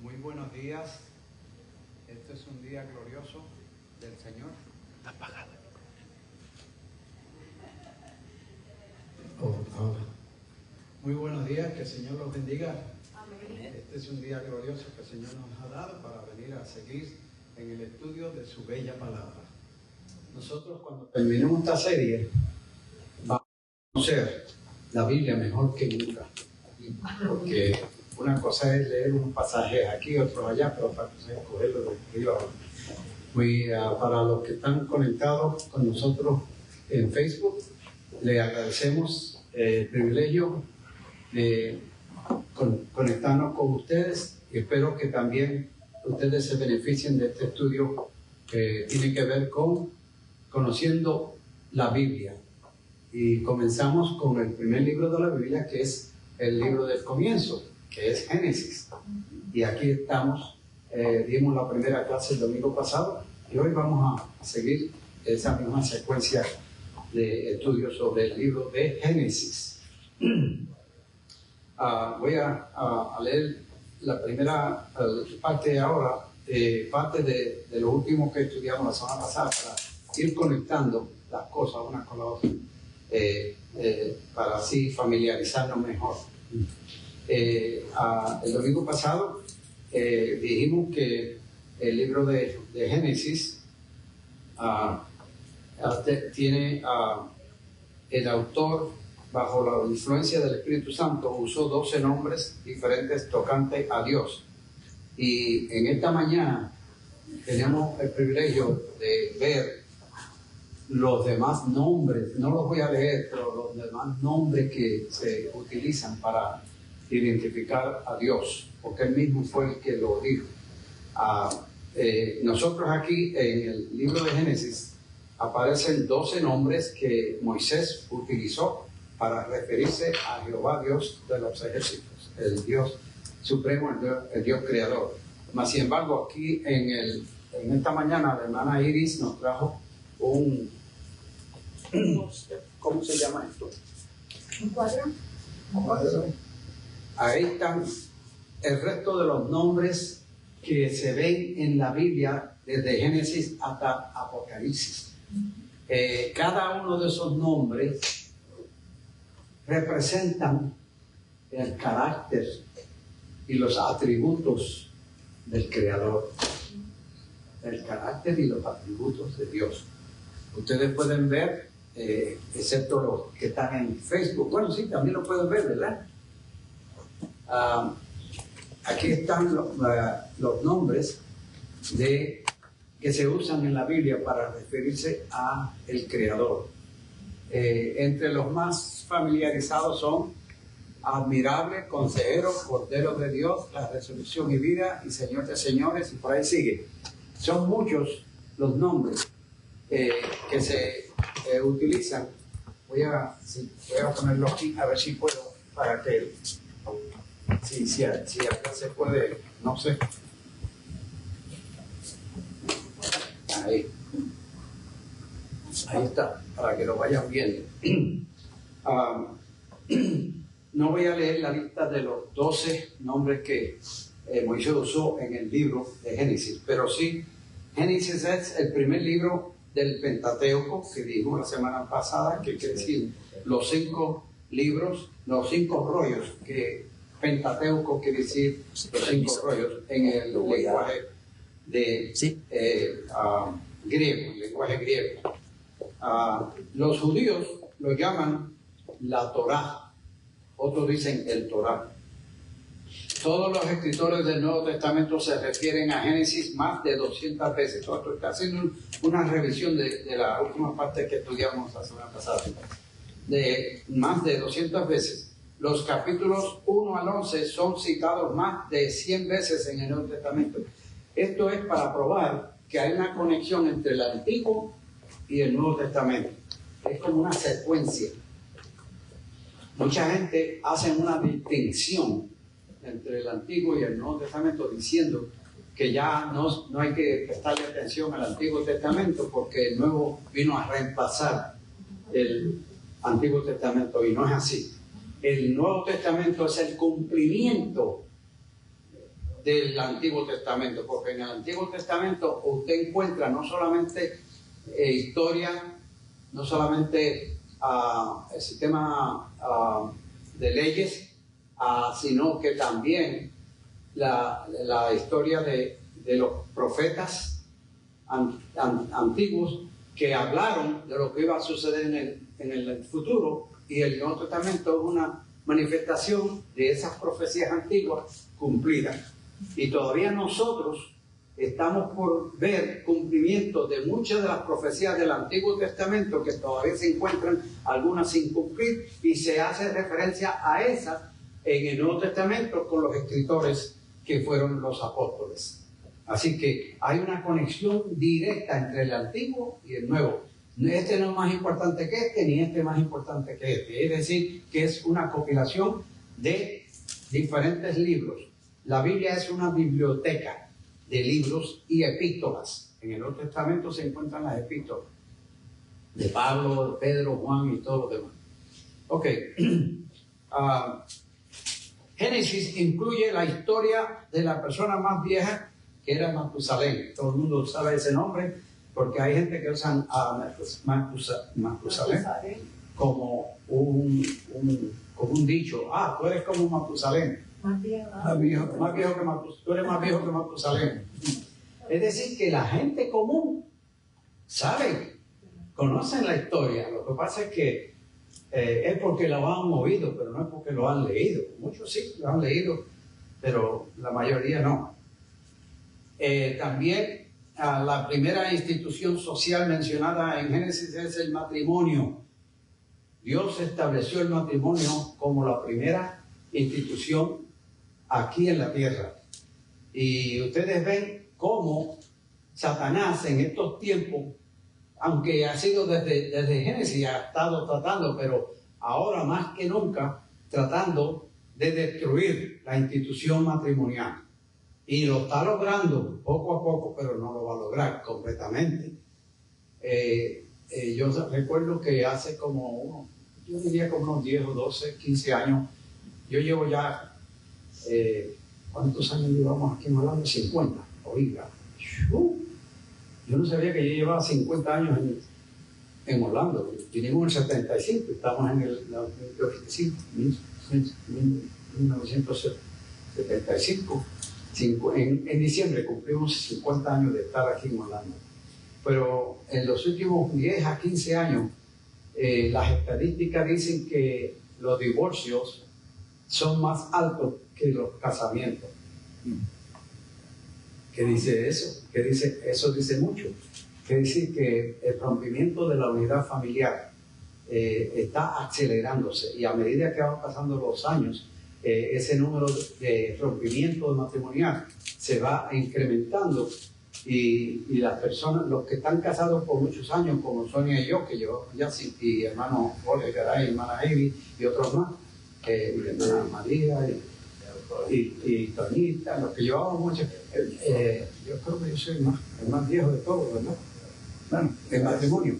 Muy buenos días. Este es un día glorioso del Señor. Está apagado. Muy buenos días, que el Señor los bendiga. Amén. Este es un día glorioso que el Señor nos ha dado para venir a seguir en el estudio de su bella palabra. Nosotros, cuando terminemos esta serie, vamos a conocer la Biblia mejor que nunca, porque una cosa es leer unos pasajes aquí, otros allá, pero otra cosa es cogerlo de arriba abajo. Para los que están conectados con nosotros en Facebook, le agradecemos el privilegio de conectarnos con ustedes y espero que también ustedes se beneficien de este estudio que tiene que ver con conociendo la Biblia. Y comenzamos con el primer libro de la Biblia, que es el libro del comienzo, que es Génesis. Y aquí estamos, dimos la primera clase el domingo pasado y hoy vamos a seguir esa misma secuencia de estudios sobre el libro de Génesis. Voy a leer la primera parte ahora, parte de lo último que estudiamos la semana pasada, para ir conectando las cosas unas con las otras, para así familiarizarnos mejor. El domingo pasado dijimos que el libro de Génesis tiene el autor, bajo la influencia del Espíritu Santo, usó 12 nombres diferentes tocantes a Dios. Y en esta mañana tenemos el privilegio de ver los demás nombres, no los voy a leer, pero los demás nombres que se utilizan para identificar a Dios, porque Él mismo fue el que lo dijo. Nosotros aquí en el libro de Génesis aparecen 12 nombres que Moisés utilizó para referirse a Jehová, Dios de los ejércitos, el Dios supremo, el Dios creador. Mas, sin embargo, aquí en esta mañana la hermana Iris nos trajo ¿cómo se llama esto? ¿Un cuadro? Ahí están el resto de los nombres que se ven en la Biblia desde Génesis hasta Apocalipsis. Cada uno de esos nombres representan el carácter y los atributos del Creador, el carácter y los atributos de Dios. Ustedes pueden ver, excepto los que están en Facebook, bueno, sí, también lo pueden ver, ¿verdad? Aquí están los nombres que se usan en la Biblia para referirse a el Creador. Entre los más familiarizados son Admirable, Consejero, Cordero de Dios, La Resurrección y Vida y Señor de Señores, y por ahí sigue. Son muchos los nombres que se utilizan. Voy a ponerlo aquí a ver si puedo, para que si acá se puede, no sé. Ahí está, para que lo vayan viendo. No voy a leer la lista de los 12 nombres que Moisés usó en el libro de Génesis, pero sí, Génesis es el primer libro del Pentateuco, que dijimos la semana pasada, que quiere decir los 5 libros, los 5 rollos, que Pentateuco quiere decir los 5 rollos en el lenguaje de griego, el lenguaje griego. Los judíos lo llaman la Torá, otros dicen el Torá. Todos los escritores del Nuevo Testamento se refieren a Génesis más de 200 veces. Esto está haciendo una revisión de la última parte que estudiamos la semana pasada, de más de 200 veces. Los capítulos 1 al 11 son citados más de 100 veces en el Nuevo Testamento. Esto es para probar que hay una conexión entre el Antiguo y el Nuevo Testamento. Es como una secuencia. Mucha gente hace una distinción entre el Antiguo y el Nuevo Testamento, diciendo que ya no hay que prestarle atención al Antiguo Testamento porque el Nuevo vino a reemplazar el Antiguo Testamento, y no es así. El Nuevo Testamento es el cumplimiento del Antiguo Testamento, porque en el Antiguo Testamento usted encuentra no solamente historia, no solamente el sistema de leyes, sino que también la historia de los profetas antiguos que hablaron de lo que iba a suceder en el futuro, y el Nuevo Testamento es una manifestación de esas profecías antiguas cumplidas. Y todavía nosotros estamos por ver cumplimiento de muchas de las profecías del Antiguo Testamento que todavía se encuentran algunas sin cumplir, y se hace referencia a esas en el Nuevo Testamento con los escritores que fueron los apóstoles. Así que hay una conexión directa entre el Antiguo y el Nuevo. Este no es más importante que este, ni este es más importante que este. Es decir, que es una compilación de diferentes libros. La Biblia es una biblioteca de libros y epístolas. En el Nuevo Testamento se encuentran las epístolas de Pablo, de Pedro, Juan y todo lo demás. Ok. Génesis incluye la historia de la persona más vieja, que era Matusalén. Todo el mundo sabe ese nombre porque hay gente que usa a Matusalén como un dicho. Tú eres como Matusalén. Más viejo que Matusalén. Tú eres más viejo que Matusalén. Es decir, que la gente común sabe, conocen la historia. Lo que pasa es que es porque lo han oído, pero no es porque lo han leído. Muchos sí lo han leído, pero la mayoría no. También la primera institución social mencionada en Génesis es el matrimonio. Dios estableció el matrimonio como la primera institución aquí en la tierra. Y ustedes ven cómo Satanás en estos tiempos, aunque ha sido desde Génesis, ha estado tratando, pero ahora más que nunca, tratando de destruir la institución matrimonial. Y lo está logrando poco a poco, pero no lo va a lograr completamente. Yo recuerdo que hace yo diría como unos 10 o 12, 15 años, yo llevo ya, ¿cuántos años llevamos aquí en Orlando? 50, oiga. Yo no sabía que yo llevaba 50 años en Orlando. Vinimos en el 75, estamos en el 1975. En diciembre cumplimos 50 años de estar aquí en Orlando. Pero en los últimos 10 a 15 años, las estadísticas dicen que los divorcios son más altos que los casamientos. ¿Qué dice eso? Eso dice mucho. Quiere decir que el rompimiento de la unidad familiar está acelerándose, y a medida que van pasando los años, ese número de rompimiento matrimonial se va incrementando, y las personas, los que están casados por muchos años, como Sonia y yo, que yo ya sí, y hermano Jorge Garay, hermana Amy y otros más, y hermana María y Toñita, los que llevamos mucho, yo creo que yo soy el más viejo de todos, ¿verdad? Bueno, en matrimonio,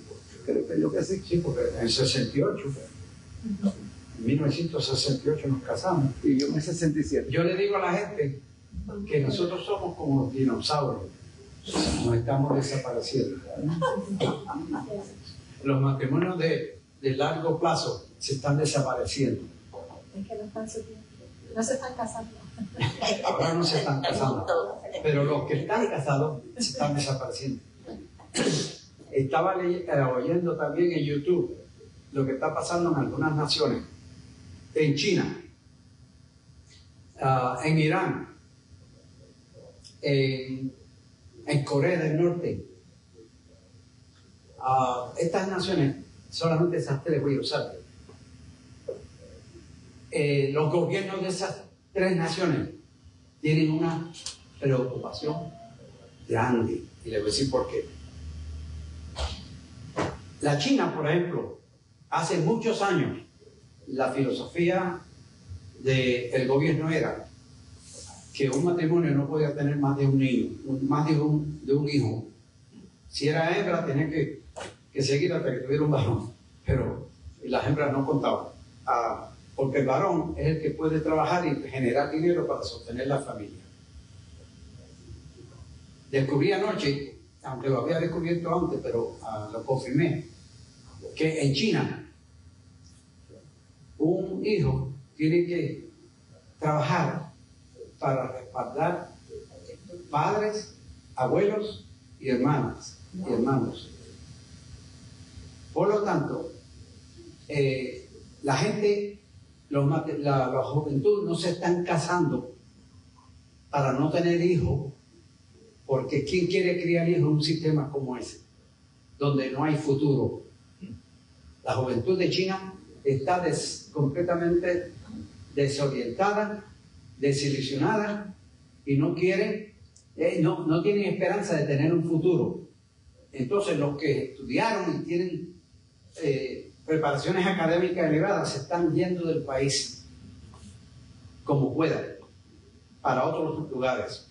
creo que sí, porque en 68, en 1968 nos casamos. Y yo en 67. Yo le digo a la gente que nosotros somos como los dinosaurios, nos estamos desapareciendo. Los matrimonios de largo plazo se están desapareciendo. Es que no se están casando. Ahora no se están casando, pero los que están casados se están desapareciendo. Estaba oyendo también en YouTube lo que está pasando en algunas naciones, en China, en Irán, en Corea del Norte. Estas naciones, solamente esas tres voy a usar. Los gobiernos de esas tres naciones tienen una preocupación grande, y les voy a decir por qué. La China, por ejemplo, hace muchos años, la filosofía del gobierno era que un matrimonio no podía tener más de un niño, más de un hijo. Si era hembra, tenía que seguir hasta que tuviera un varón, pero las hembras no contaban, porque el varón es el que puede trabajar y generar dinero para sostener la familia. Descubrí anoche, aunque lo había descubierto antes, pero lo confirmé, que en China un hijo tiene que trabajar para respaldar padres, abuelos y hermanas y hermanos. Por lo tanto, la gente, la juventud no se están casando para no tener hijos, porque ¿quién quiere criar hijos en un sistema como ese, donde no hay futuro? La juventud de China está completamente desorientada, desilusionada y no quieren, no tienen esperanza de tener un futuro. Entonces los que estudiaron y tienen preparaciones académicas elevadas se están yendo del país como puedan para otros lugares.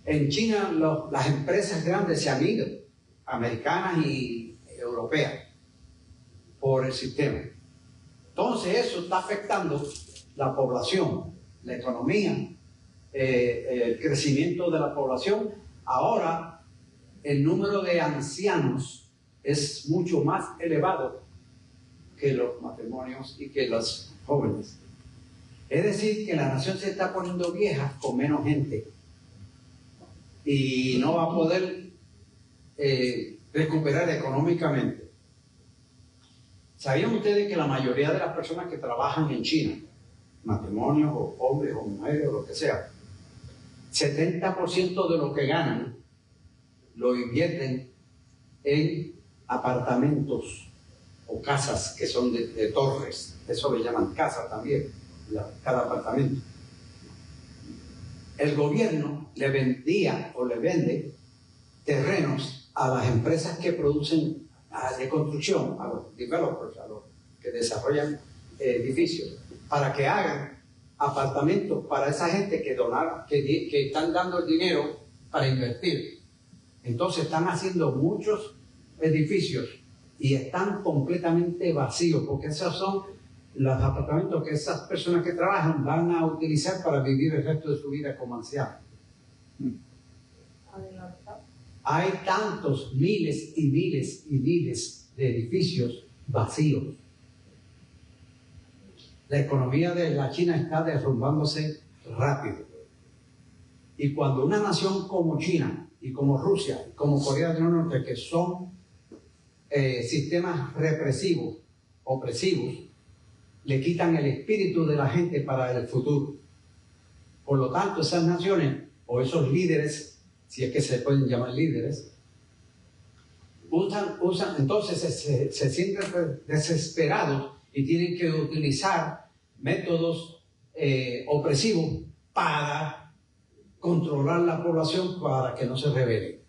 En China las empresas grandes se han ido, americanas y europeas, por el sistema. Entonces eso está afectando la población, la economía, el crecimiento de la población. Ahora el número de ancianos es mucho más elevado que los matrimonios y que los jóvenes. Es decir, que la nación se está poniendo vieja con menos gente y no va a poder recuperar económicamente. ¿Sabían ustedes que la mayoría de las personas que trabajan en China, matrimonios o hombres o mujeres o lo que sea, 70% de lo que ganan lo invierten en apartamentos o casas que son de torres? Eso le llaman casa también, cada apartamento. El gobierno le vendía o le vende terrenos a las empresas que producen de construcción, a los developers, a los que desarrollan edificios, para que hagan apartamentos para esa gente que donaron, que están dando el dinero para invertir. Entonces están haciendo muchos edificios y están completamente vacíos, porque esos son los apartamentos que esas personas que trabajan van a utilizar para vivir el resto de su vida como ancianos. Hay tantos miles y miles y miles de edificios vacíos. La economía de la China está derrumbándose rápido. Y cuando una nación como China y como Rusia, como Corea del Norte, que son sistemas represivos, opresivos, le quitan el espíritu de la gente para el futuro. Por lo tanto, esas naciones o esos líderes, si es que se pueden llamar líderes, entonces se sienten desesperados y tienen que utilizar métodos opresivos para controlar la población para que no se rebele.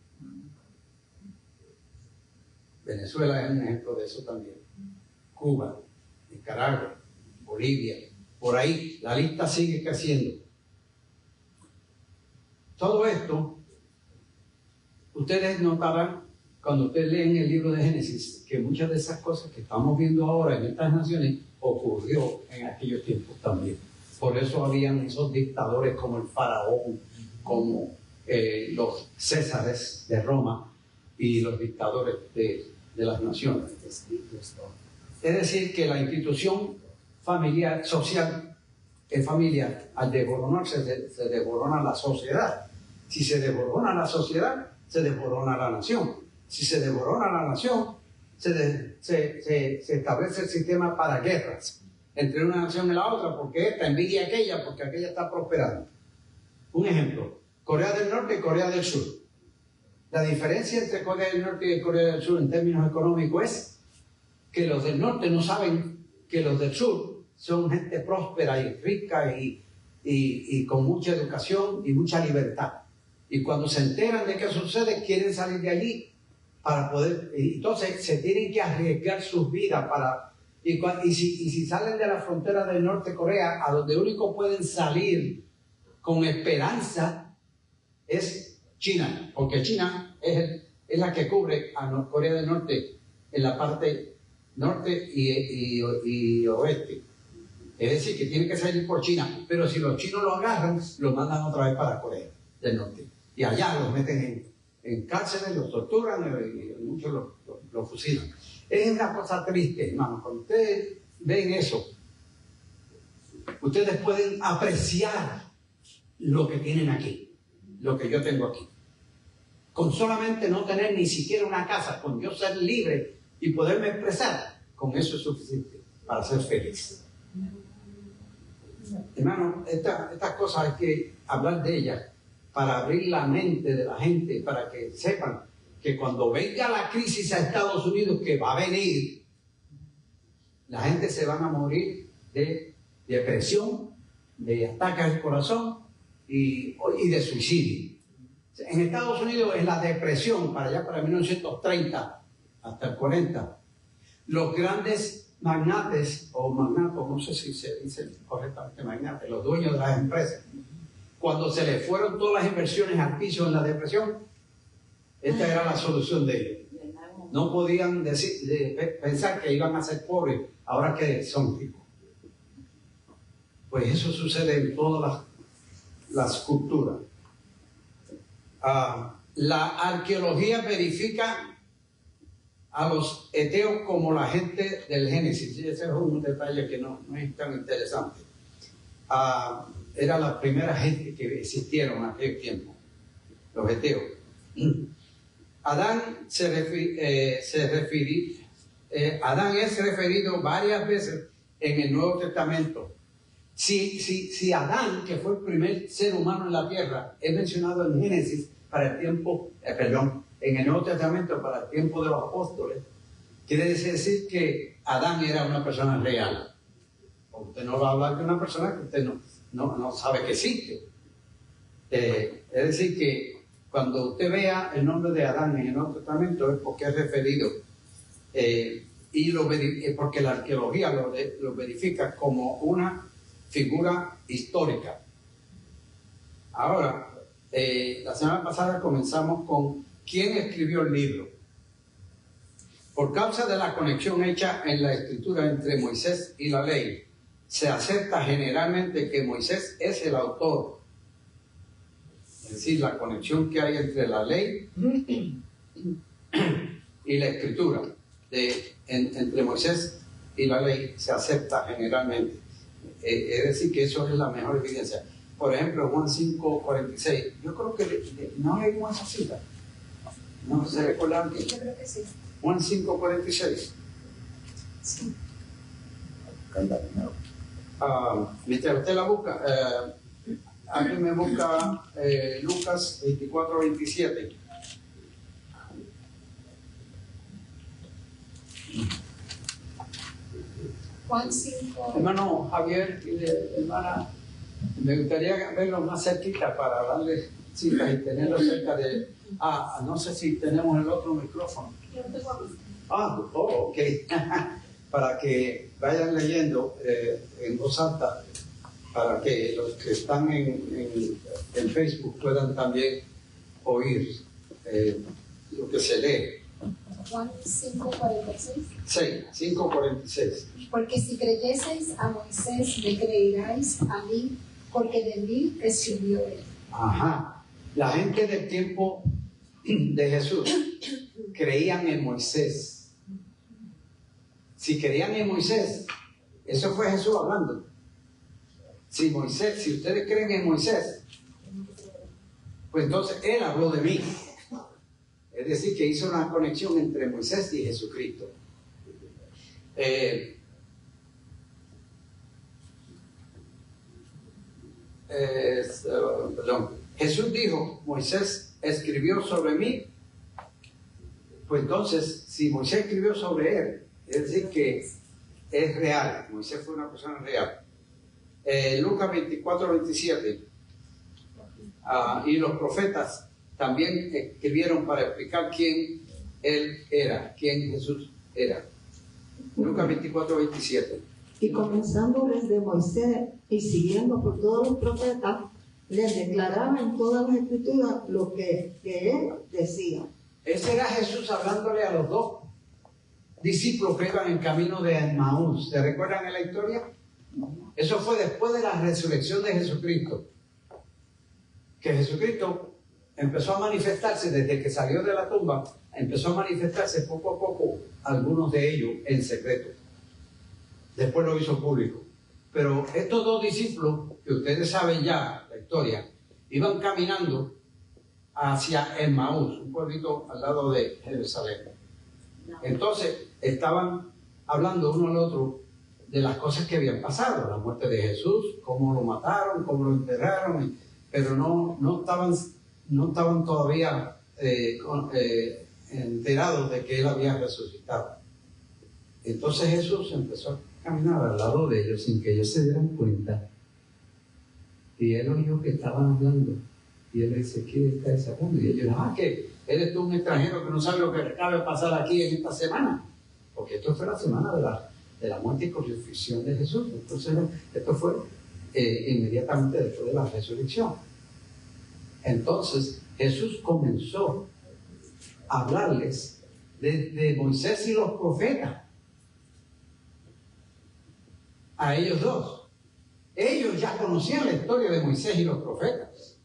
Venezuela es un ejemplo de eso también. Cuba, Nicaragua, Bolivia, por ahí la lista sigue creciendo. Todo esto, ustedes notarán cuando ustedes leen el libro de Génesis que muchas de esas cosas que estamos viendo ahora en estas naciones ocurrió en aquellos tiempos también. Por eso habían esos dictadores como el faraón, como los césares de Roma y los dictadores de las naciones. Es decir, que la institución familiar, social, familiar, al desboronarse, se desborona la sociedad. Si se desborona la sociedad, se desborona la nación. Si se desborona la nación, se establece el sistema para guerras entre una nación y la otra, porque esta envidia a aquella, porque aquella está prosperando. Un ejemplo, Corea del Norte y Corea del Sur. La diferencia entre Corea del Norte y Corea del Sur en términos económicos es que los del norte no saben que los del sur son gente próspera y rica y con mucha educación y mucha libertad. Y cuando se enteran de qué sucede, quieren salir de allí para poder... Entonces se tienen que arriesgar sus vidas para... Y si salen de la frontera del norte de Corea, a donde único pueden salir con esperanza es China, porque China es la que cubre a Corea del Norte en la parte norte y oeste. Es decir, que tiene que salir por China, pero si los chinos lo agarran, lo mandan otra vez para Corea del Norte. Y allá los meten en cárceles, los torturan y muchos los fusilan. Es una cosa triste, hermano. Cuando ustedes ven eso, ustedes pueden apreciar lo que tienen aquí, lo que yo tengo aquí. Con solamente no tener ni siquiera una casa, con yo ser libre y poderme expresar, con eso es suficiente para ser feliz. Hermano, estas cosas hay que hablar de ellas para abrir la mente de la gente, para que sepan que cuando venga la crisis a Estados Unidos, que va a venir, la gente se van a morir de depresión, de ataques al corazón y de suicidio. En Estados Unidos, en la depresión, para allá para 1930 hasta el 40, los grandes magnates o magnatos, no sé si se dice correctamente magnates, los dueños de las empresas, cuando se les fueron todas las inversiones al piso en la depresión, esta era la solución de ellos. No podían pensar que iban a ser pobres ahora que son ricos. Pues eso sucede en todas las culturas. La arqueología verifica a los eteos como la gente del Génesis. Ese es un detalle que no es tan interesante. Era la primera gente que existieron en aquel tiempo, los eteos. Adán Adán es referido varias veces en el Nuevo Testamento. Si Adán, que fue el primer ser humano en la tierra, es mencionado en Génesis para el tiempo, en el Nuevo Testamento para el tiempo de los apóstoles, quiere decir que Adán era una persona real. Usted no va a hablar de una persona que usted no sabe que existe. Es decir, que cuando usted vea el nombre de Adán en el Nuevo Testamento es porque es referido, porque la arqueología lo verifica como una figura histórica. Ahora, la semana pasada comenzamos con quién escribió el libro. Por causa de la conexión hecha en la escritura entre Moisés y la ley, se acepta generalmente que Moisés es el autor. Es decir, la conexión que hay entre la ley y la escritura, entre Moisés y la ley, se acepta generalmente. Es decir, que eso es la mejor evidencia. Por ejemplo, Juan 5:46. Yo creo que no leímos esa cita. ¿No se recuerdan? Yo creo que sí. Juan 5:46. Sí. Mientras usted la busca, alguien me busca Lucas 24:27. Juan 5. Hermano Javier y hermana, me gustaría verlos más cerquita para darles citas y tenerlos cerca de... no sé si tenemos el otro micrófono. Yo tengo aquí. Ok. Para que vayan leyendo en voz alta, para que los que están en Facebook puedan también oír lo que se lee. Juan 5:46. 5:46. Porque si creyeseis a Moisés, me creeráis a mí, porque de mí escribió él. Ajá. La gente del tiempo de Jesús creían en Moisés. Si creían en Moisés, eso fue Jesús hablando. Si ustedes creen en Moisés, pues entonces él habló de mí. Es decir, que hizo una conexión entre Moisés y Jesucristo. Jesús dijo, Moisés escribió sobre mí. Pues entonces, si Moisés escribió sobre él, es decir, que es real. Moisés fue una persona real. Lucas 24:27. Y los profetas también escribieron para explicar quién él era, quién Jesús era. Lucas 24:27. Y comenzando desde Moisés y siguiendo por todos los profetas, les declaraba en todas las escrituras lo que él decía. Ese era Jesús hablándole a los dos discípulos que iban en camino de Emmaús. ¿Se recuerdan en la historia? Eso fue después de la resurrección de Jesucristo. Que Jesucristo empezó a manifestarse desde que salió de la tumba, empezó a manifestarse poco a poco algunos de ellos en secreto. Después lo hizo público. Pero estos dos discípulos, que ustedes saben ya la historia, iban caminando hacia Emmaús, un pueblito al lado de Jerusalén. Entonces estaban hablando uno al otro de las cosas que habían pasado, la muerte de Jesús, cómo lo mataron, cómo lo enterraron, pero no estaban todavía enterados de que él había resucitado. Entonces Jesús empezó a caminar al lado de ellos sin que ellos se dieran cuenta. Y él oyó que estaban hablando. Y él dice, ¿qué estáis hablando? Y ellos dijeron, que eres tú un extranjero que no sabe lo que acaba de pasar aquí en esta semana. Porque esto fue la semana de la muerte y crucifixión de Jesús. Entonces, esto fue inmediatamente después de la resurrección. Entonces, Jesús comenzó a hablarles de Moisés y los profetas. A ellos dos. Ellos ya conocían la historia de Moisés y los profetas.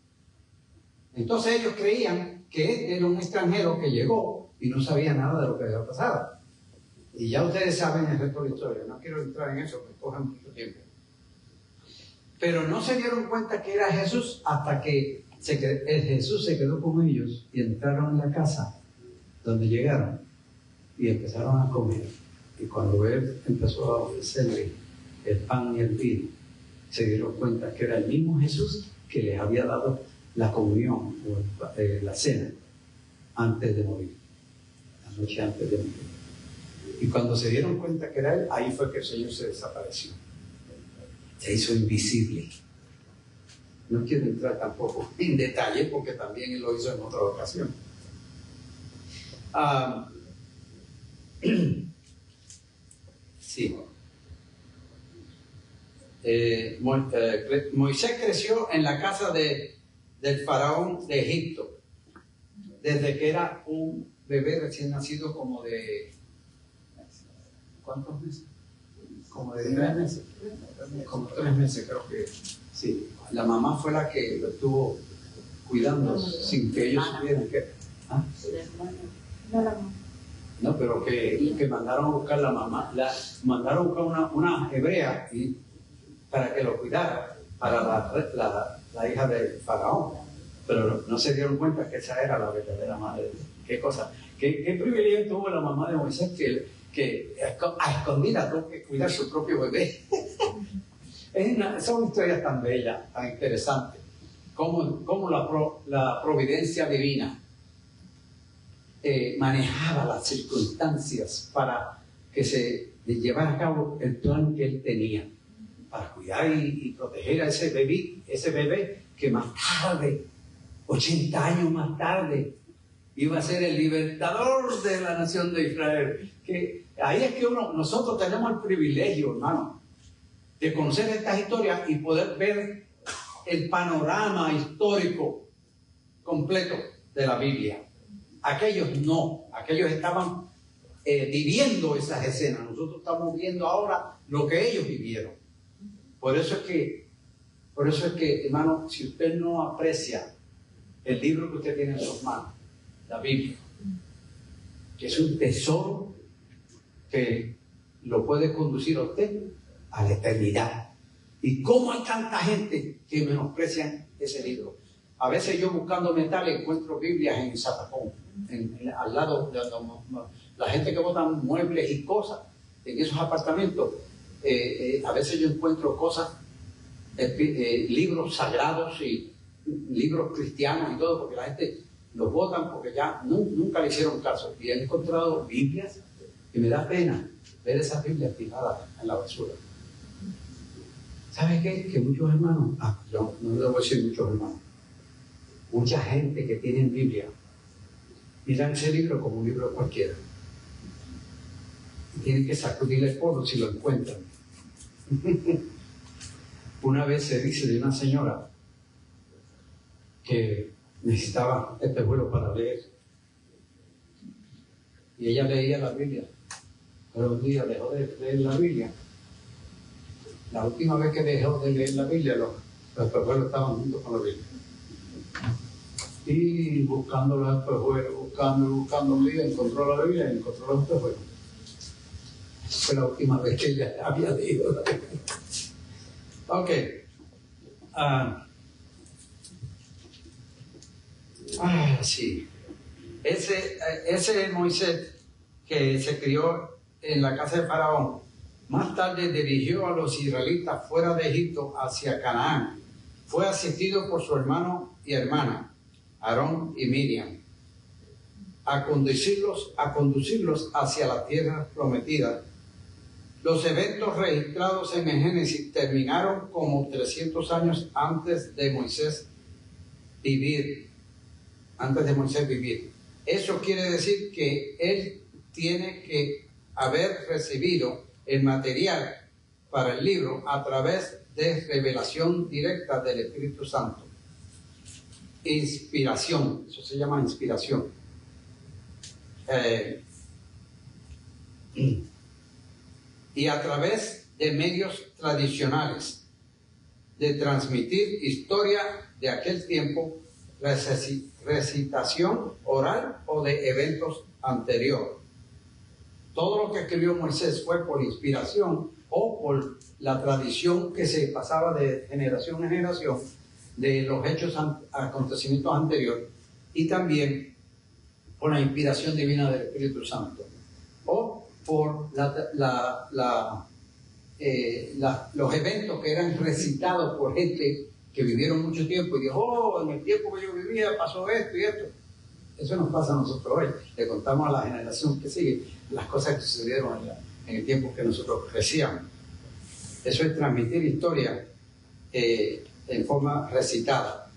Entonces ellos creían que él era un extranjero que llegó y no sabía nada de lo que había pasado. Y ya ustedes saben el resto de la historia. No quiero entrar en eso, porque coge mucho tiempo. Pero no se dieron cuenta que era Jesús hasta que Jesús se quedó con ellos y entraron en la casa donde llegaron y empezaron a comer. Y cuando él empezó a ofrecerle el pan y el vino, se dieron cuenta que era el mismo Jesús que les había dado la comunión o la cena antes de morir, la noche antes de morir. Y cuando se dieron cuenta que era él, ahí fue que el Señor se desapareció, se hizo invisible. No quiero entrar tampoco en detalle porque también él lo hizo en otra ocasión. Sí. Moisés creció en la casa del faraón de Egipto desde que era un bebé recién nacido, como de ¿cuántos meses? Como de 3 meses, como 3 meses creo que sí. La mamá fue la que lo estuvo cuidando sin que ellos supieran que no, pero que mandaron a buscar la mamá, mandaron a buscar una hebrea para que lo cuidara, para la hija del faraón. Pero no se dieron cuenta que esa era la verdadera madre. ¿Qué cosa? ¿Qué privilegio tuvo la mamá de Moisés que a escondidas tuvo que cuidar su propio bebé? Son historias tan bellas, tan interesantes, como la providencia divina manejaba las circunstancias para que se llevara a cabo el plan que él tenía, para cuidar y proteger a ese bebé que más tarde, 80 años más tarde, iba a ser el libertador de la nación de Israel. Que ahí es que nosotros tenemos el privilegio, hermano, de conocer estas historias y poder ver el panorama histórico completo de la Biblia. Aquellos no, aquellos estaban viviendo esas escenas. Nosotros estamos viendo ahora lo que ellos vivieron. Por eso es que, hermano, si usted no aprecia el libro que usted tiene en sus manos, la Biblia, que es un tesoro que lo puede conducir a usted a la eternidad. ¿Y cómo hay tanta gente que menosprecian ese libro? A veces yo buscando metal encuentro Biblias en Zapacón, al lado de la gente que bota muebles y cosas en esos apartamentos. A veces yo encuentro cosas, libros sagrados y libros cristianos y todo, porque la gente los botan porque ya nunca le hicieron caso. Y he encontrado Biblias y me da pena ver esas Biblias tiradas en la basura. ¿Sabe qué? Que muchos hermanos, yo no debo decir muchos hermanos, mucha gente que tiene Biblia miran ese libro como un libro cualquiera y tienen que sacudirle el polvo si lo encuentran. Una vez se dice de una señora que necesitaba espejuelos para leer y ella leía la Biblia, pero un día dejó de leer la Biblia. La última vez que dejó de leer la Biblia, los espejuelos estaban juntos con la Biblia. Y buscando los espejuelos, buscando un día, encontró la Biblia y encontró los espejuelos. Fue la última vez que ella había leído la Biblia. Ok. Sí. Ese Moisés que se crió en la casa de Faraón, más tarde dirigió a los israelitas fuera de Egipto hacia Canaán. Fue asistido por su hermano y hermana, Aarón y Miriam, a conducirlos hacia la tierra prometida. Los eventos registrados en el Génesis terminaron como 300 años antes de Moisés vivir. Eso quiere decir que él tiene que haber recibido el material para el libro a través de revelación directa del Espíritu Santo. Inspiración, eso se llama inspiración. Y a través de medios tradicionales de transmitir historia de aquel tiempo, recitación oral o de eventos anteriores. Todo lo que escribió Moisés fue por inspiración o por la tradición que se pasaba de generación en generación de los hechos, acontecimientos anteriores, y también por la inspiración divina del Espíritu Santo, o por los eventos que eran recitados por gente que vivieron mucho tiempo y dijo, oh, en el tiempo que yo vivía pasó esto y esto. Eso nos pasa a nosotros hoy. Le contamos a la generación que sigue las cosas que sucedieron en el tiempo que nosotros crecíamos. Eso es transmitir historia en forma recitada.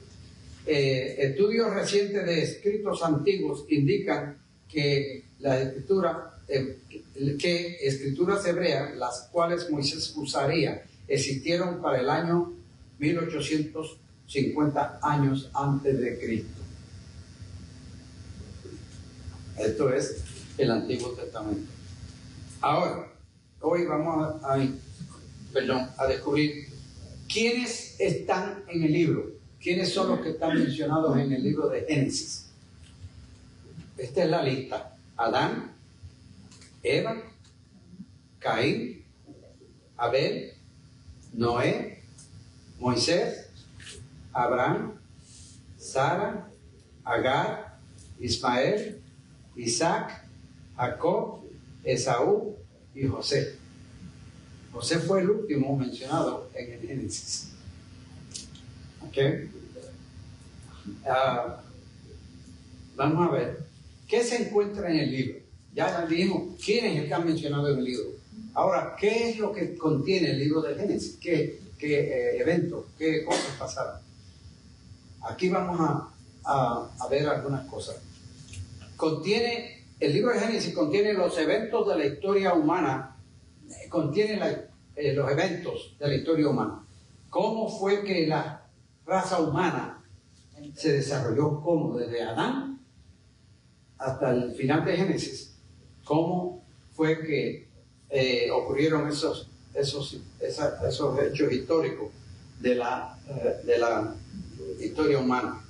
Estudios recientes de escritos antiguos indican que la escritura, que escrituras hebreas, las cuales Moisés usaría, existieron para el año 1850 años antes de Cristo. Esto es el Antiguo Testamento. Ahora, hoy vamos a descubrir quiénes están en el libro, quiénes son los que están mencionados en el libro de Génesis. Esta es la lista: Adán, Eva, Caín, Abel, Noé, Moisés, Abraham, Sara, Agar, Ismael, Isaac, Jacob, Esaú y José. José fue el último mencionado en el Génesis. ¿Okay? Vamos a ver qué se encuentra en el libro. Ya dijimos quiénes están mencionados en el libro. Ahora, ¿qué es lo que contiene el libro de Génesis? ¿Qué eventos, qué cosas pasaron? Aquí vamos a ver algunas cosas. El libro de Génesis contiene los eventos de la historia humana, contiene los eventos de la historia humana. ¿Cómo fue que la raza humana se desarrolló? ¿Cómo? Desde Adán hasta el final de Génesis. ¿Cómo fue que ocurrieron esos hechos históricos de la historia humana?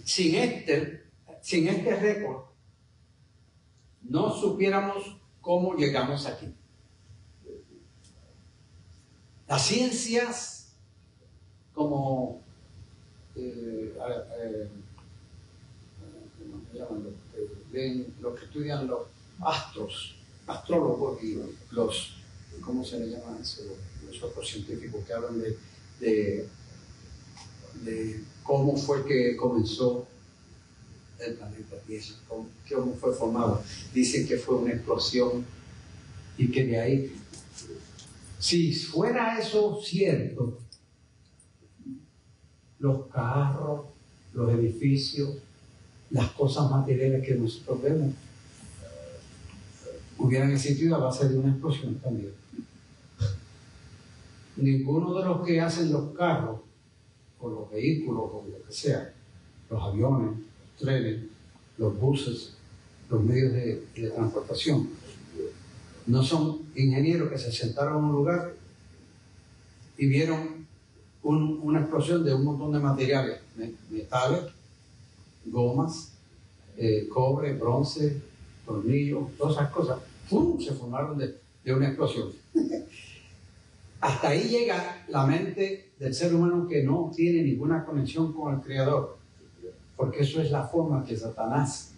Sin este récord, no supiéramos cómo llegamos aquí. Las ciencias, como lo que estudian los astrólogos y los, ¿cómo se le llama eso? Los otros científicos que hablan de cómo fue que comenzó el planeta Tierra, cómo fue formado. Dicen que fue una explosión y que de ahí, si fuera eso cierto, los carros, los edificios, las cosas materiales que nosotros vemos hubieran existido a base de una explosión también. Ninguno de los que hacen los carros o los vehículos o lo que sea, los aviones, los trenes, los buses, los medios de transportación, no son ingenieros que se sentaron en un lugar y vieron una explosión de un montón de materiales, metales, gomas, cobre, bronce, tornillos, todas esas cosas, ¡pum!, se formaron de una explosión. Hasta ahí llega la mente del ser humano, que no tiene ninguna conexión con el Creador, porque eso es la forma que Satanás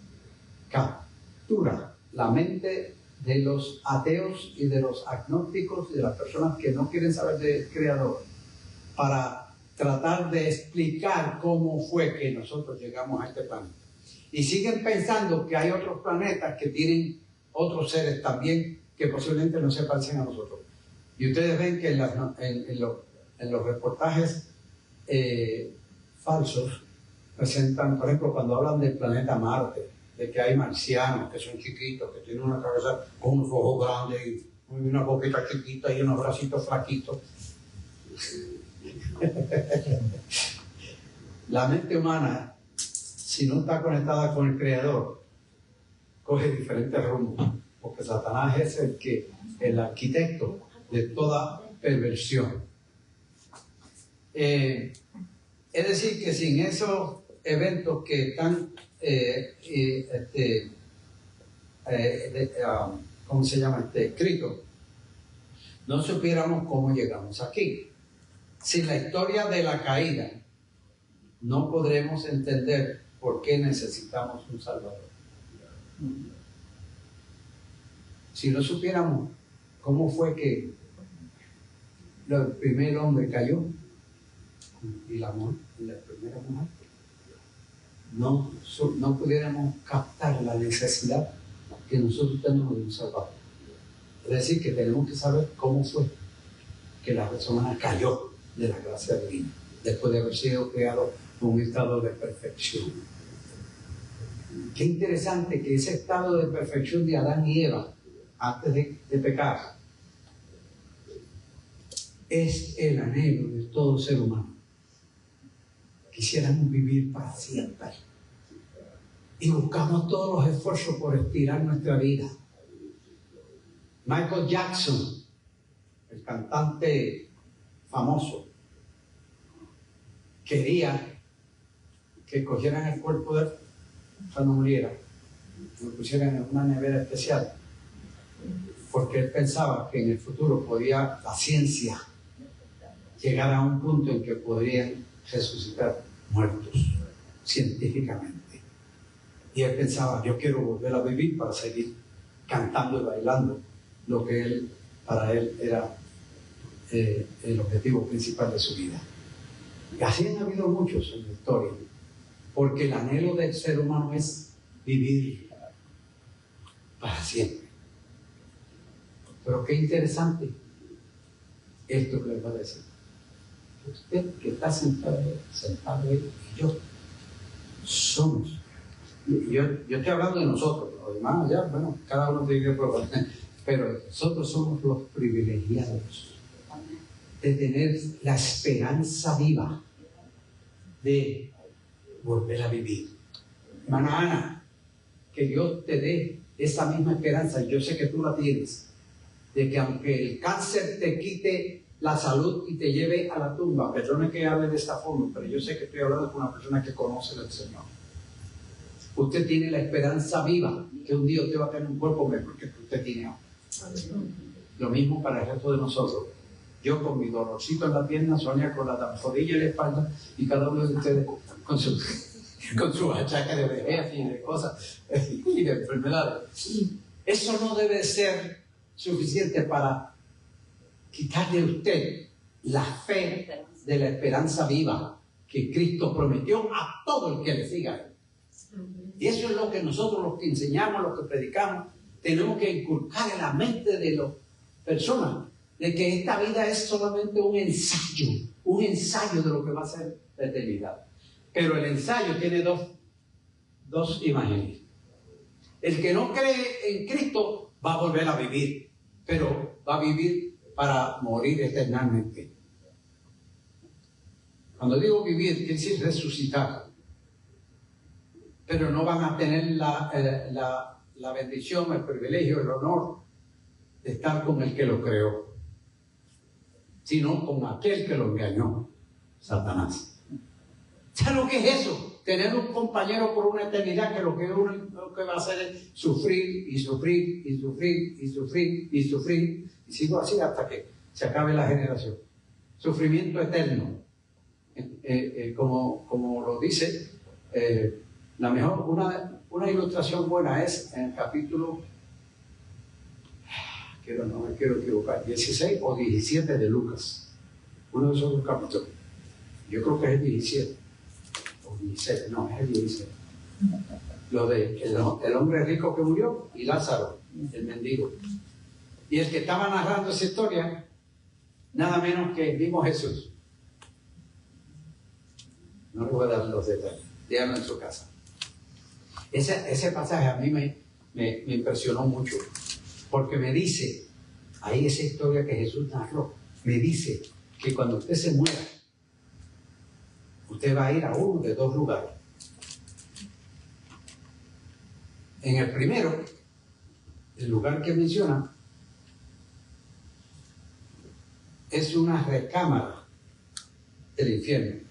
captura la mente de los ateos y de los agnósticos y de las personas que no quieren saber del Creador, para tratar de explicar cómo fue que nosotros llegamos a este planeta. Y siguen pensando que hay otros planetas que tienen otros seres también que posiblemente no se parecen a nosotros. Y ustedes ven que en los reportajes falsos presentan, por ejemplo, cuando hablan del planeta Marte, de que hay marcianos que son chiquitos, que tienen una cabeza con unos ojos grandes y una boquita chiquita y unos bracitos flaquitos. La mente humana, si no está conectada con el Creador, coge diferentes rumbos, porque Satanás es el arquitecto de toda perversión. Es decir, que sin esos eventos que están, ¿cómo se llama? Escritos, no supiéramos cómo llegamos aquí. Sin la historia de la caída, no podremos entender por qué necesitamos un Salvador. Si no supiéramos cómo fue que el primer hombre cayó y la primera mujer, no pudiéramos captar la necesidad que nosotros tenemos de un Salvador. Es decir, que tenemos que saber cómo fue que la persona cayó de la gracia divina, después de haber sido creado en un estado de perfección. Qué interesante que ese estado de perfección de Adán y Eva, antes de pecar, es el anhelo de todo ser humano. Quisiéramos vivir para siempre. Y buscamos todos los esfuerzos por estirar nuestra vida. Michael Jackson, el cantante famoso, quería que cogieran el cuerpo de él cuando muriera, lo pusieran en una nevera especial, porque él pensaba que en el futuro podía la ciencia llegar a un punto en que podrían resucitar muertos científicamente. Y él pensaba, yo quiero volver a vivir para seguir cantando y bailando lo que para él era el objetivo principal de su vida. Y así han habido muchos en la historia, porque el anhelo del ser humano es vivir para siempre. Pero qué interesante esto que les va a decir. Usted que está sentado ahí, y yo somos. Yo estoy hablando de nosotros, los demás ya, bueno, cada uno tiene que probar, pero nosotros somos los privilegiados de tener la esperanza viva de volver a vivir. Hermana Ana, que Dios te dé esa misma esperanza, y yo sé que tú la tienes, de que aunque el cáncer te quite la salud y te lleve a la tumba, perdone que hable de esta forma, pero yo sé que estoy hablando con una persona que conoce al Señor. Usted tiene la esperanza viva que un día usted va a tener un cuerpo mejor que usted tiene ahora. Lo mismo para el resto de nosotros. Yo con mi dolorcito en la pierna, Sonia con la rodilla y la espalda, y cada uno de ustedes con su achaque de vejez y de cosas y de enfermedades. Eso no debe ser suficiente para quitarle a usted la fe de la esperanza viva que Cristo prometió a todo el que le siga. Y eso es lo que nosotros, los que enseñamos, los que predicamos, tenemos que inculcar en la mente de las personas, de que esta vida es solamente un ensayo de lo que va a ser la eternidad. Pero el ensayo tiene dos imágenes. El que no cree en Cristo va a volver a vivir, pero va a vivir para morir eternamente. Cuando digo vivir, quiere decir resucitar. Pero no van a tener la bendición, el privilegio, el honor de estar con el que lo creó, sino con aquel que lo engañó, Satanás. ¿Sabes lo que es eso? tener un compañero por una eternidad que lo que va a hacer es sufrir y sufrir y sufrir y sufrir y sufrir, y sigo así hasta que se acabe la generación. Sufrimiento eterno. Como lo dice, una ilustración buena es en el capítulo, no me quiero equivocar, 16 o 17 de Lucas. Uno de esos dos capítulos. Yo creo que es el 17 o 17, no, es el 17. Lo de el hombre rico que murió y Lázaro, el mendigo. Y el que estaba narrando esa historia, nada menos que el mismo Jesús. No le voy a dar los detalles, díganlo en su casa. Ese pasaje a mí me impresionó mucho, porque me dice, ahí esa historia que Jesús narró, me dice que cuando usted se muera, usted va a ir a uno de dos lugares. En el primero, el lugar que menciona, es una recámara del infierno.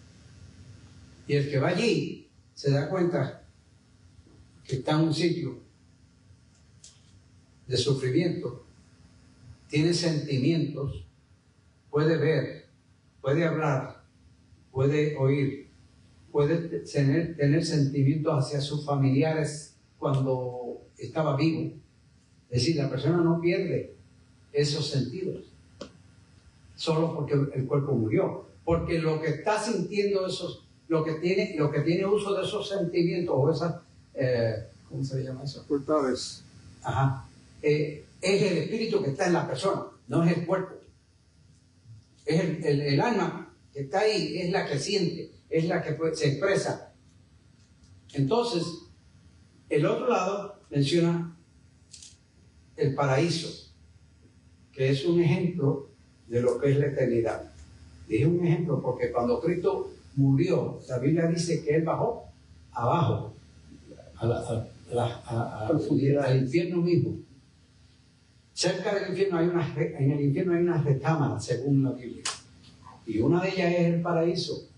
Y el que va allí se da cuenta que está en un sitio de sufrimiento, tiene sentimientos, puede ver, puede hablar, puede oír, puede tener sentimientos hacia sus familiares cuando estaba vivo. Es decir, la persona no pierde esos sentidos solo porque el cuerpo murió, porque lo que está sintiendo lo que tiene uso de esos sentimientos o esas, ¿cómo se llama eso? Facultades. Ajá. Es el espíritu que está en la persona, no es el cuerpo. Es el alma que está ahí, es la que siente, es la que se expresa. Entonces, el otro lado menciona el paraíso, que es un ejemplo de lo que es la eternidad. Dije un ejemplo porque cuando Cristo murió, la Biblia dice que Él bajó abajo, al infierno mismo. Cerca del infierno en el infierno hay unas recámaras, según la Biblia. Y una de ellas es el paraíso.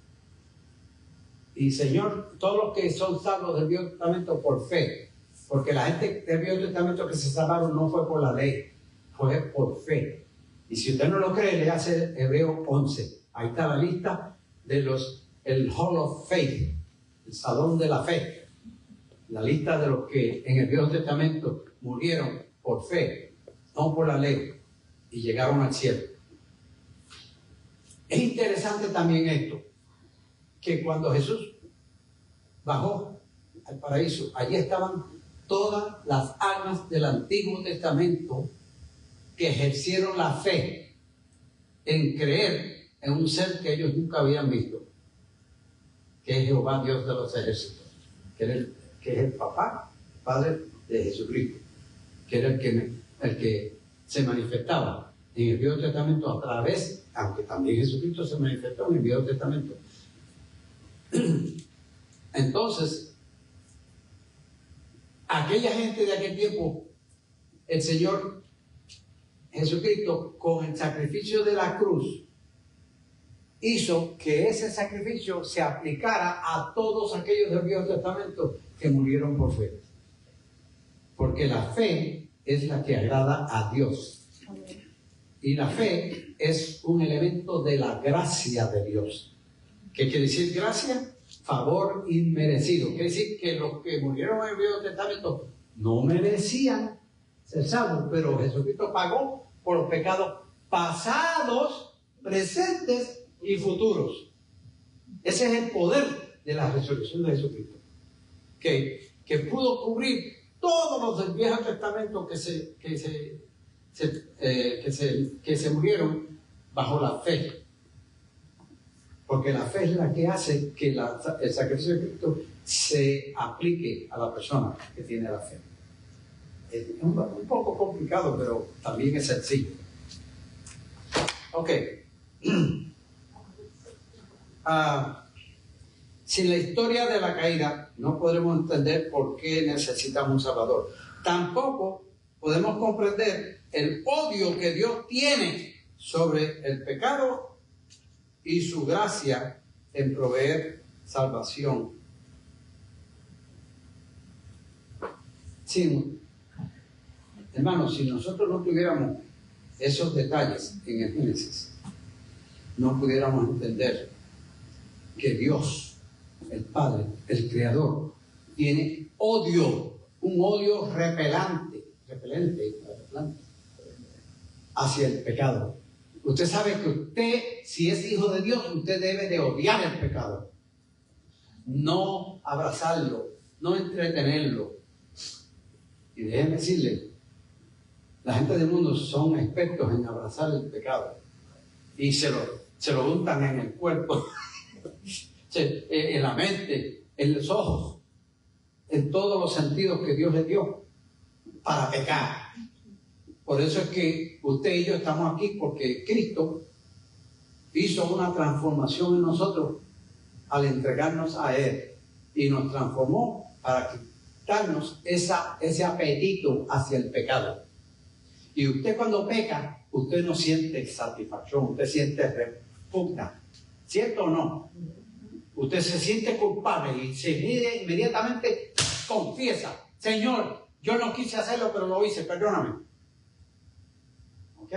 Y Señor, todos los que son salvos del Viejo Testamento por fe, porque la gente del Viejo Testamento que se salvaron no fue por la ley, fue por fe. Y si usted no lo cree, le hace Hebreo 11. Ahí está la lista de el Hall of Faith, el Salón de la Fe. La lista de los que en el Viejo Testamento murieron por fe, no por la ley, y llegaron al cielo. Es interesante también esto, que cuando Jesús bajó al paraíso, allí estaban todas las almas del Antiguo Testamento que ejercieron la fe en creer en un ser que ellos nunca habían visto, que es Jehová Dios de los ejércitos, que es el Padre de Jesucristo, que era el que se manifestaba en el Viejo Testamento a través, aunque también Jesucristo se manifestó en el Viejo Testamento. Entonces, aquella gente de aquel tiempo, el Señor Jesucristo, con el sacrificio de la cruz, hizo que ese sacrificio se aplicara a todos aquellos del Viejo Testamento que murieron por fe. Porque la fe es la que agrada a Dios. Y la fe es un elemento de la gracia de Dios. ¿Qué quiere decir gracia? Favor inmerecido. Quiere decir que los que murieron en el Viejo Testamento no merecían ser salvos, pero Jesucristo pagó por los pecados pasados, presentes y futuros. Ese es el poder de la resurrección de Jesucristo, que pudo cubrir todos los del Viejo Testamento que se murieron bajo la fe. Porque la fe es la que hace que el sacrificio de Cristo se aplique a la persona que tiene la fe. Es un poco complicado, pero también es sencillo. Ok. Sin la historia de la caída no podremos entender por qué necesitamos un Salvador. Tampoco podemos comprender el odio que Dios tiene sobre el pecado y su gracia en proveer salvación Sí, hermanos, si nosotros no tuviéramos esos detalles en el Génesis, no pudiéramos entender que Dios, el Padre, el Creador, tiene odio, un odio repelente hacia el pecado. Usted sabe que usted, si es hijo de Dios, usted debe de odiar el pecado, no abrazarlo, no entretenerlo. Y déjenme decirle, la gente del mundo son expertos en abrazar el pecado y se lo untan en el cuerpo, en la mente, en los ojos, en todos los sentidos que Dios le dio para pecar. Por eso es que usted y yo estamos aquí, porque Cristo hizo una transformación en nosotros al entregarnos a Él y nos transformó para quitarnos ese apetito hacia el pecado. Y usted cuando peca, usted no siente satisfacción, usted siente repugna, ¿cierto o no? Usted se siente culpable y inmediatamente confiesa: Señor, yo no quise hacerlo, pero lo hice, perdóname. ¿Ok?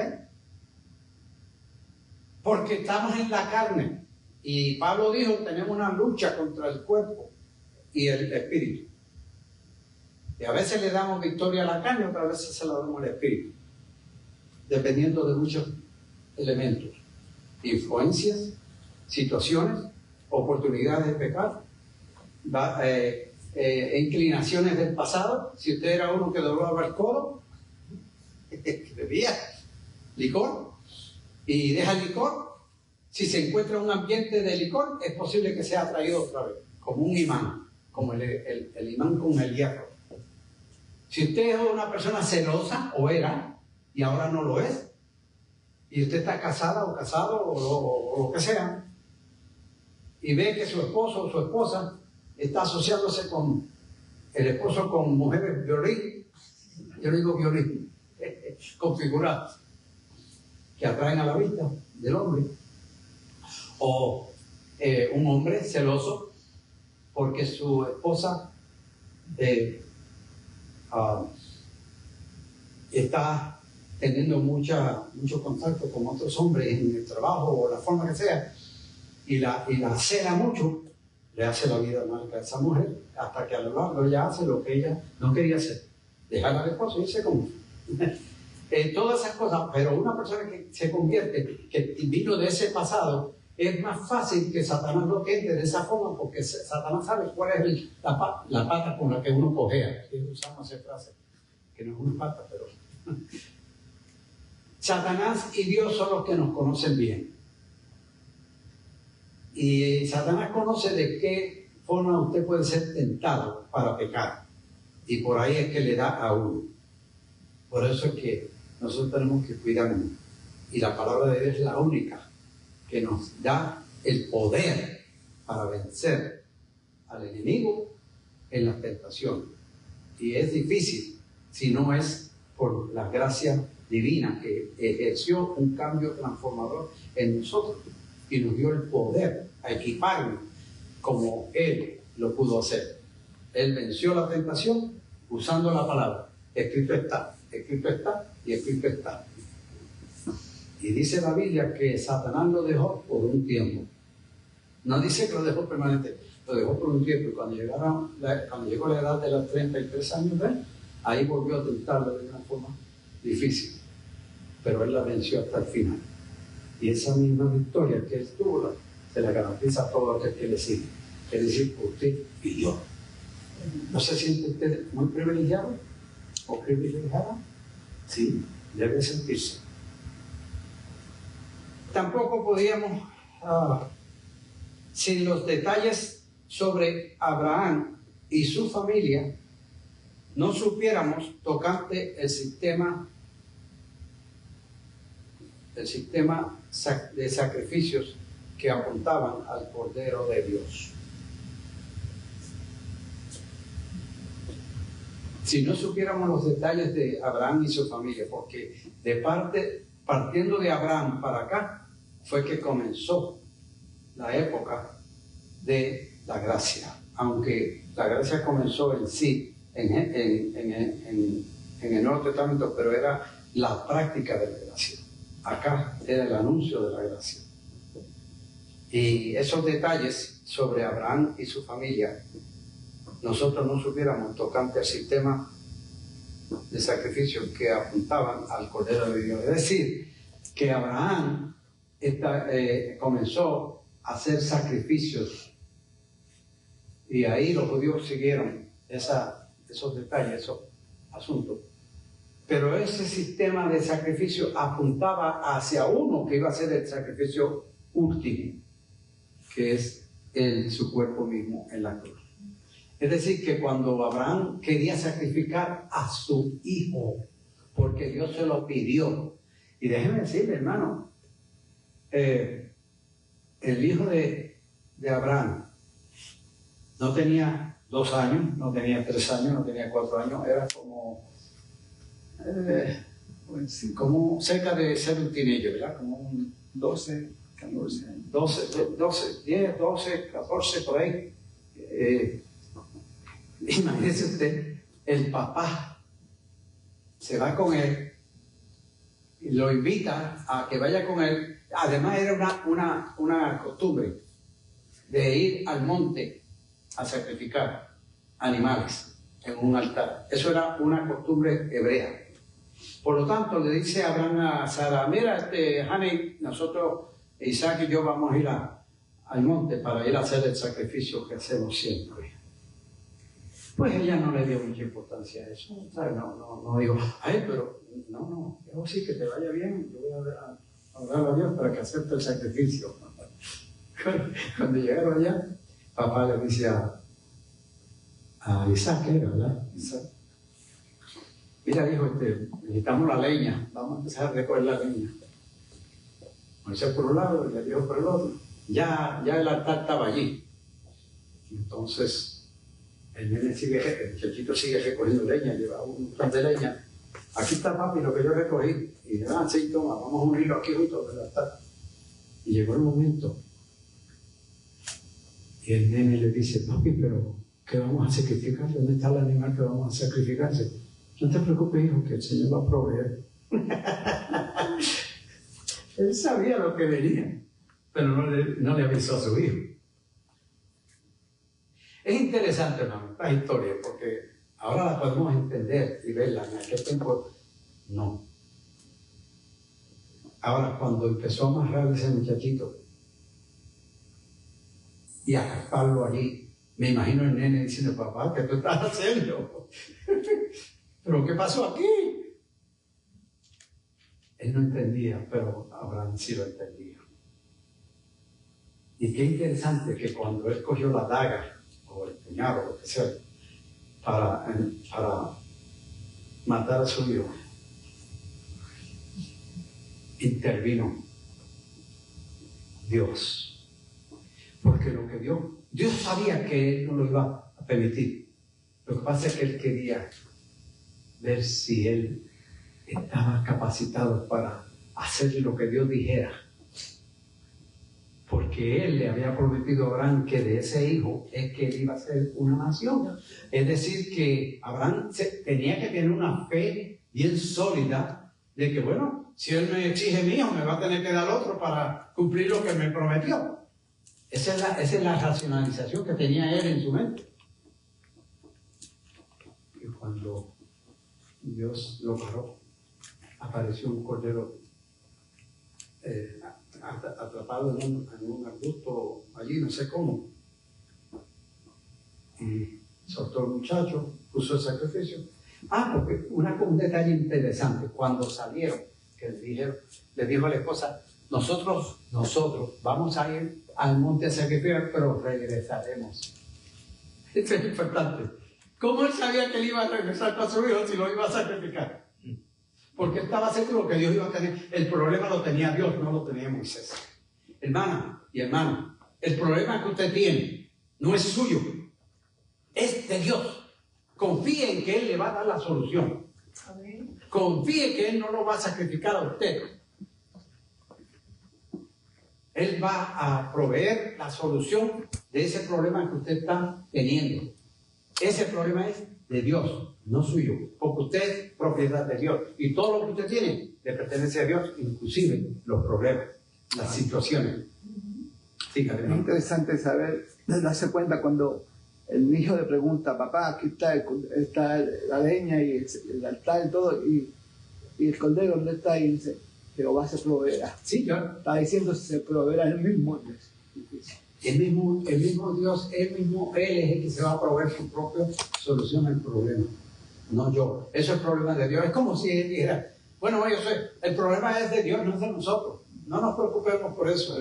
Porque estamos en la carne. Y Pablo dijo, tenemos una lucha contra el cuerpo y el espíritu. Y a veces le damos victoria a la carne, otras veces se la damos al espíritu, dependiendo de muchos elementos: influencias, situaciones, oportunidades de pecar, inclinaciones del pasado. Si usted era uno que doblaba el codo, que bebía licor y deja el licor, si se encuentra en un ambiente de licor, es posible que sea atraído otra vez, como un imán, como el imán con el hierro. Si usted es una persona celosa, o era, y ahora no lo es, y usted está casada o casado o lo que sea, y ve que su esposo o su esposa está asociándose con el esposo con mujeres violín, yo no digo violín, configuradas, que atraen a la vista del hombre, o un hombre celoso porque su esposa está teniendo mucho contacto con otros hombres en el trabajo o la forma que sea, y la cela mucho, le hace la vida mal a esa mujer, hasta que a lo largo ella hace lo que ella no quería hacer: dejar al esposo y irse con todas esas cosas. Pero una persona que se convierte, que vino de ese pasado, es más fácil que Satanás lo tiente de esa forma, porque Satanás sabe cuál es la pata con la que uno cojea. Usamos esa frase, que no es una pata, pero Satanás y Dios son los que nos conocen bien. Y Satanás conoce de qué forma usted puede ser tentado para pecar. Y por ahí es que le da a uno. Por eso es que nosotros tenemos que cuidarnos. Y la palabra de Dios es la única que nos da el poder para vencer al enemigo en las tentaciones. Y es difícil si no es por la gracia divina que ejerció un cambio transformador en nosotros y nos dio el poder a equiparnos como Él lo pudo hacer. Él venció la tentación usando la palabra: escrito está y escrito está. Y dice la Biblia que Satanás lo dejó por un tiempo. No dice que lo dejó permanente, lo dejó por un tiempo. Y cuando llegó la edad de los 33 años, ahí volvió a tentarlo de una forma difícil. Pero él la venció hasta el final. Y esa misma victoria que él tuvo, se la garantiza a todo aquel que le sigue. Es decir, usted y yo. ¿No se siente usted muy privilegiado o privilegiada? Sí, debe sentirse. Tampoco podíamos, sin los detalles sobre Abraham y su familia, no supiéramos tocante el sistema de sacrificios que apuntaban al Cordero de Dios. Si no supiéramos los detalles de Abraham y su familia, porque partiendo de Abraham para acá, fue que comenzó la época de la gracia. Aunque la gracia comenzó en sí en el Nuevo Testamento, pero era la práctica de la gracia. Acá era el anuncio de la gracia. Y esos detalles sobre Abraham y su familia, nosotros no supiéramos tocante al sistema de sacrificios que apuntaban al Cordero de Dios. Es decir, que Abraham comenzó a hacer sacrificios y ahí los judíos siguieron esos detalles, esos asuntos. Pero ese sistema de sacrificio apuntaba hacia uno que iba a ser el sacrificio último, que es su cuerpo mismo en la cruz. Es decir, que cuando Abraham quería sacrificar a su hijo, porque Dios se lo pidió, y déjeme decirle, hermano, el hijo de Abraham no tenía 2 años, no tenía 3 años, no tenía 4 años, era como cerca de ser un teenager, ¿verdad? Como un 12, 14 años. 10, 12, 14, por ahí. Imagínese usted, el papá se va con él y lo invita a que vaya con él. Además era una costumbre de ir al monte a sacrificar animales en un altar. Eso era una costumbre hebrea. Por lo tanto, le dice Abraham a Sara: mira, honey, nosotros, Isaac y yo, vamos a ir al monte para ir a hacer el sacrificio que hacemos siempre. Pues ella no le dio mucha importancia a eso. No digo, ay, pero no, yo sí, que te vaya bien, yo voy a orar a Dios para que acepte el sacrificio. Cuando llegaron allá, papá le dice a Isaac, ¿verdad? Isaac: mira, hijo, necesitamos la leña, vamos a empezar a recoger la leña. Moisés por un lado y le dijo por el otro. Ya el altar estaba allí. Entonces el muchachito sigue recogiendo leña, lleva un montón de leña. Aquí está, papi, lo que yo recogí. Y le dan, sí, toma, vamos a unirlo aquí juntos del altar. Y llegó el momento. Y el nene le dice: papi, pero ¿qué vamos a sacrificar? ¿Dónde está el animal que vamos a sacrificarse? No te preocupes, hijo, que el Señor va a proveer. Él sabía lo que venía, pero no le avisó a su hijo. Es interesante, hermano, esta historia, porque ahora la podemos entender y verla. En aquel tiempo, no. Ahora, cuando empezó a amarrar ese muchachito y a cascarlo allí, me imagino el nene diciendo: papá, ¿qué tú estás haciendo? ¿Pero qué pasó aquí? Él no entendía, pero Abraham sí lo entendía. Y qué interesante que cuando él cogió la daga o el puñal o lo que sea para matar a su hijo, intervino Dios. Porque lo que Dios sabía que él no lo iba a permitir. Lo que pasa es que él quería ver si él estaba capacitado para hacer lo que Dios dijera. Porque él le había prometido a Abraham que de ese hijo es que él iba a ser una nación. Es decir, que Abraham tenía que tener una fe bien sólida de que, bueno, si él me exige mi hijo, me va a tener que dar otro para cumplir lo que me prometió. Esa es la racionalización que tenía él en su mente. Y cuando Dios lo paró, apareció un cordero atrapado en un arbusto allí, no sé cómo, y soltó al muchacho, puso el sacrificio. Porque un detalle interesante: cuando salieron, que le dijo a la esposa: nosotros vamos a ir al monte a sacrificar, pero regresaremos. Esto es importante. ¿Cómo él sabía que él iba a regresar con su hijo si lo iba a sacrificar? Porque estaba seguro que Dios iba a tener. El problema lo tenía Dios, no lo tenía Moisés. Hermana y hermano, el problema que usted tiene no es suyo, es de Dios. Confíe en que Él le va a dar la solución. Confíe que Él no lo va a sacrificar a usted. Él va a proveer la solución de ese problema que usted está teniendo. Ese problema es de Dios, no suyo, porque usted es propiedad de Dios y todo lo que usted tiene le pertenece a Dios, inclusive los problemas, las situaciones. Sí, es interesante saber, darse cuenta cuando el hijo le pregunta, papá, aquí está la leña y el altar y todo, y el cordero, ¿dónde está? Y dice, Jehová se proveerá. Sí, claro. Está diciendo, se proveerá el mismo Dios. El mismo Dios, Él es el que se va a proveer su propia solución al problema, no yo. Eso es el problema de Dios. Es como si Él dijera, bueno, el problema es de Dios, no es de nosotros. No nos preocupemos por eso.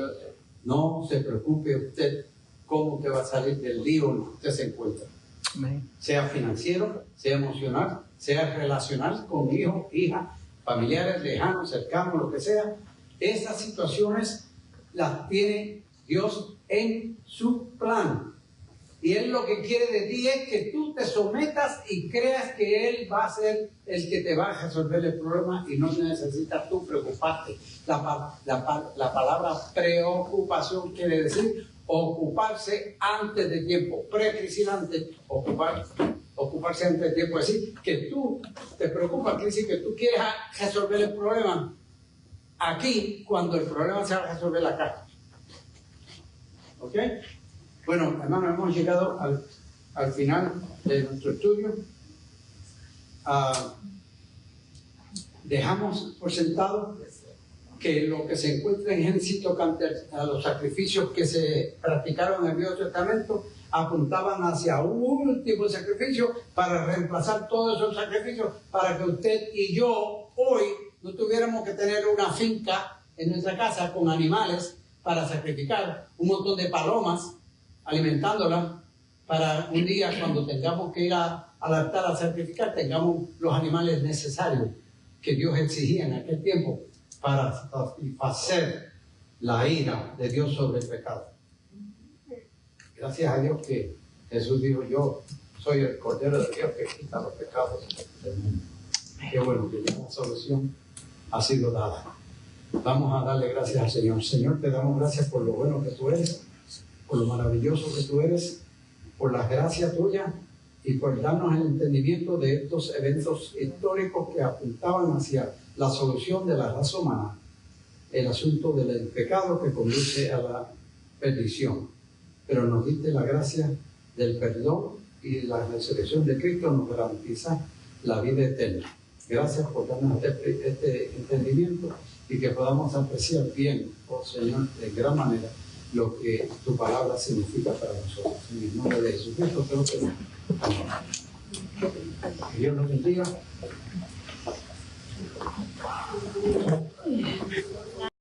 No se preocupe usted cómo usted va a salir del lío en el que usted se encuentra. Amén. Sea financiero, sea emocional, sea relacional con hijos, hijas, familiares, lejanos, cercanos, lo que sea. Esas situaciones las tiene Dios en su plan. Y Él lo que quiere de ti es que tú te sometas y creas que Él va a ser el que te va a resolver el problema y no necesitas tú preocuparte. La palabra preocupación quiere decir ocuparse antes de tiempo, precrisinante, ocuparse antes de tiempo. Es decir, que tú te preocupas, quiere decir que tú quieres resolver el problema aquí cuando el problema se va a resolver acá. ¿Ok? Bueno, hermanos, hemos llegado al final de nuestro estudio. Dejamos por sentado que lo que se encuentra en Génesis tocante a los sacrificios que se practicaron en el Viejo Testamento apuntaban hacia un último sacrificio para reemplazar todos esos sacrificios, para que usted y yo hoy no tuviéramos que tener una finca en nuestra casa con animales para sacrificar, un montón de palomas alimentándolas, para un día cuando tengamos que ir al altar a sacrificar, tengamos los animales necesarios que Dios exigía en aquel tiempo para satisfacer la ira de Dios sobre el pecado. Gracias a Dios que Jesús dijo, yo soy el Cordero de Dios que quita los pecados del mundo. Qué bueno que ya la solución ha sido dada. Vamos a darle gracias al Señor. Señor, te damos gracias por lo bueno que tú eres, por lo maravilloso que tú eres, por la gracia tuya y por darnos el entendimiento de estos eventos históricos que apuntaban hacia la solución de la raza humana, el asunto del pecado que conduce a la perdición. Pero nos diste la gracia del perdón y la resurrección de Cristo nos garantiza la vida eterna. Gracias por darnos este entendimiento y que podamos apreciar bien, oh Señor, de gran manera lo que tu palabra significa para nosotros. En el nombre de Jesucristo te lo pedimos. Amén. Que Dios nos bendiga.